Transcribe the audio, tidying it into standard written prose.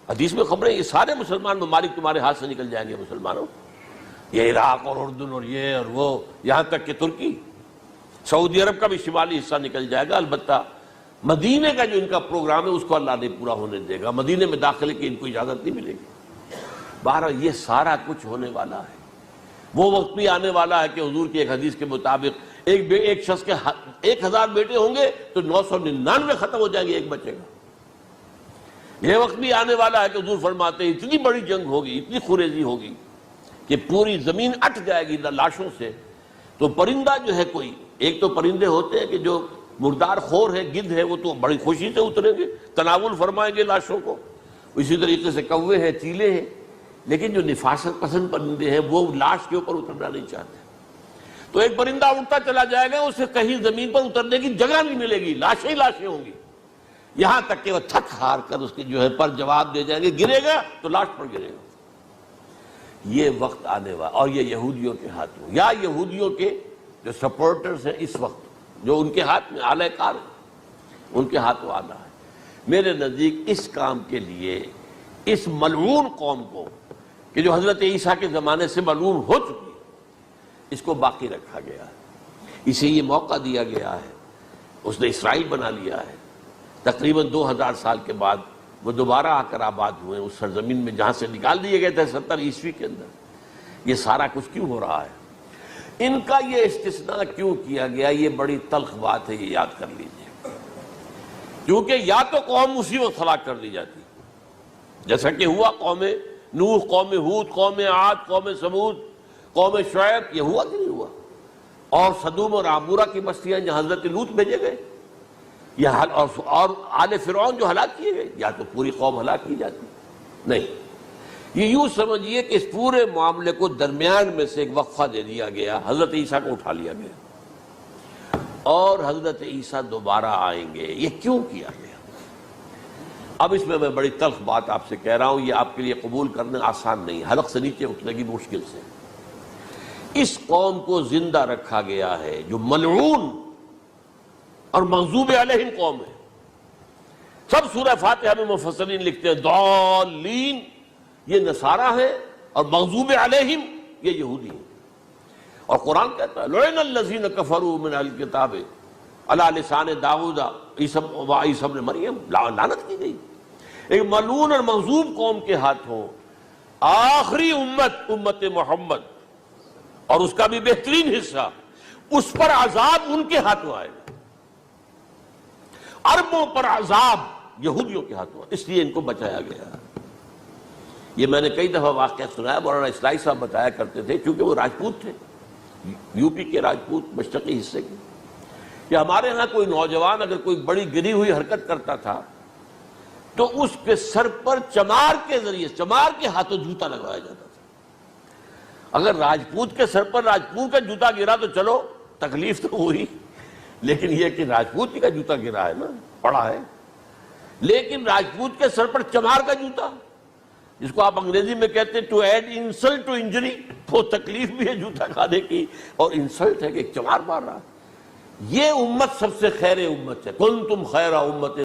حدیث میں خبریں یہ سارے مسلمان ممالک تمہارے ہاتھ سے نکل جائیں گے مسلمانوں، یہ عراق اور اردن اور یہ اور وہ، یہاں تک کہ ترکی، سعودی عرب کا بھی شمالی حصہ نکل جائے گا۔ البتہ مدینے کا جو ان کا پروگرام ہے اس کو اللہ نہیں پورا ہونے دے گا، مدینے میں داخلے کی ان کو اجازت نہیں ملے گی۔ بہرحال یہ سارا کچھ ہونے والا ہے۔ وہ وقت بھی آنے والا ہے کہ حضور کی ایک حدیث کے مطابق ایک شخص کے 1000 بیٹے ہوں گے تو 999 ختم ہو جائیں گے، ایک بچے گا۔ یہ وقت بھی آنے والا ہے کہ حضور فرماتے ہیں اتنی بڑی جنگ ہوگی، اتنی خونریزی ہوگی کہ پوری زمین اٹ جائے گی لاشوں سے۔ تو پرندہ جو ہے کوئی، ایک تو پرندے ہوتے ہیں کہ جو مردار خور ہے، گدھ ہے، وہ تو بڑی خوشی سے اتریں گے، تناول فرمائیں گے لاشوں کو۔ اسی طریقے سے کوے ہیں، چیلے ہیں، لیکن جو نفاست پسند پرندے ہیں وہ لاش کے اوپر اترنا نہیں چاہتے۔ تو ایک پرندہ اڑتا چلا جائے گا، اسے کہیں زمین پر اترنے کی جگہ نہیں ملے گی، لاشیں ہی لاشیں ہوں گی، یہاں تک کہ وہ تھک ہار کر اس کے جو ہے پر جواب دے جائیں گے، گرے گا تو لاش پر گرے گا۔ یہ وقت آنے والا، اور یہ یہودیوں کے ہاتھوں، یا یہودیوں کے جو سپورٹرز ہیں اس وقت، جو ان کے ہاتھ میں آلہ کار ہیں، ان کے ہاتھوں آنا ہے۔ میرے نزدیک اس کام کے لیے اس ملعون قوم کو، کہ جو حضرت عیسیٰ کے زمانے سے ملعون ہو چکی ہے، اس کو باقی رکھا گیا ہے، اسے یہ موقع دیا گیا ہے۔ اس نے اسرائیل بنا لیا ہے، تقریباً 2000 سال کے بعد وہ دوبارہ آ کر آباد ہوئے اس سرزمین میں جہاں سے نکال دیے گئے تھے 70 عیسوی کے اندر۔ یہ سارا کچھ کیوں ہو رہا ہے؟ ان کا یہ استثناء کیوں کیا گیا؟ یہ بڑی تلخ بات ہے، یہ یاد کر لیجیے، کیونکہ یا تو قوم اسی وقت ہلاک کر دی جاتی، جیسا کہ ہوا قوم نوح، قوم ہود، قوم عاد، قوم ثمود، قوم شعیب، یہ ہوا کہ نہیں ہوا؟ اور سدوم اور عمورہ کی بستیاں جہاں حضرت لوط بھیجے گئے، اور آل فرعون جو ہلاک کیے گئے، یا تو پوری قوم ہلاک کی جاتی؟ نہیں، یہ یوں سمجھیے کہ اس پورے معاملے کو درمیان میں سے ایک وقفہ دے دیا گیا، حضرت عیسیٰ کو اٹھا لیا گیا، اور حضرت عیسیٰ دوبارہ آئیں گے۔ یہ کیوں کیا گیا؟ اب اس میں بڑی تلخ بات آپ سے کہہ رہا ہوں، یہ آپ کے لیے قبول کرنا آسان نہیں، حلق سے نیچے اٹھنے کی مشکل سے۔ اس قوم کو زندہ رکھا گیا ہے جو ملعون اور مغضوب علیہم قوم ہے۔ سب سورہ فاتحہ میں مفسرین لکھتے ہیں ضالین، یہ نصارہ ہیں، اور مغضوب علیہم یہ یہودی ہیں۔ اور قرآن کہتا ہے لعن الذین کفروا من اہل الکتاب علی لسان داؤد وعیسی ابن مریم، لعنت کی گئی۔ ایک ملعون اور مغضوب قوم کے ہاتھوں آخری امت محمد، اور اس کا بھی بہترین حصہ، اس پر عذاب ان کے ہاتھوں آئے گا۔ عربوں پر عذاب یہودیوں کے ہاتھوں، اس لیے ان کو بچایا گیا۔ یہ میں نے کئی دفعہ واقعہ سنایا، مولانا اسلائی صاحب بتایا کرتے تھے، کیونکہ وہ راجپوت تھے، یو پی کے راجپوت، مشرقی حصے کے، کہ ہمارے ہاں کوئی نوجوان اگر کوئی بڑی گری ہوئی حرکت کرتا تھا تو اس کے سر پر چمار کے ذریعے، چمار کے ہاتھوں جوتا لگوایا جاتا تھا۔ اگر راجپوت کے سر پر راجپوت کا جوتا گرا تو چلو تکلیف تو ہوئی، لیکن یہ کہ راجپوت کا جوتا گرا ہے نا، پڑا ہے، لیکن راجپوت کے سر پر چمار کا جوتا، جس کو آپ انگریزی میں کہتے ہیں to add insult to injury, وہ تکلیف بھی ہے جوتا کھانے کی، اور انسلٹ ہے کہ ایک چمار مار رہا ہے۔ یہ امت سب سے خیر امت ہے، کنتم خیر امت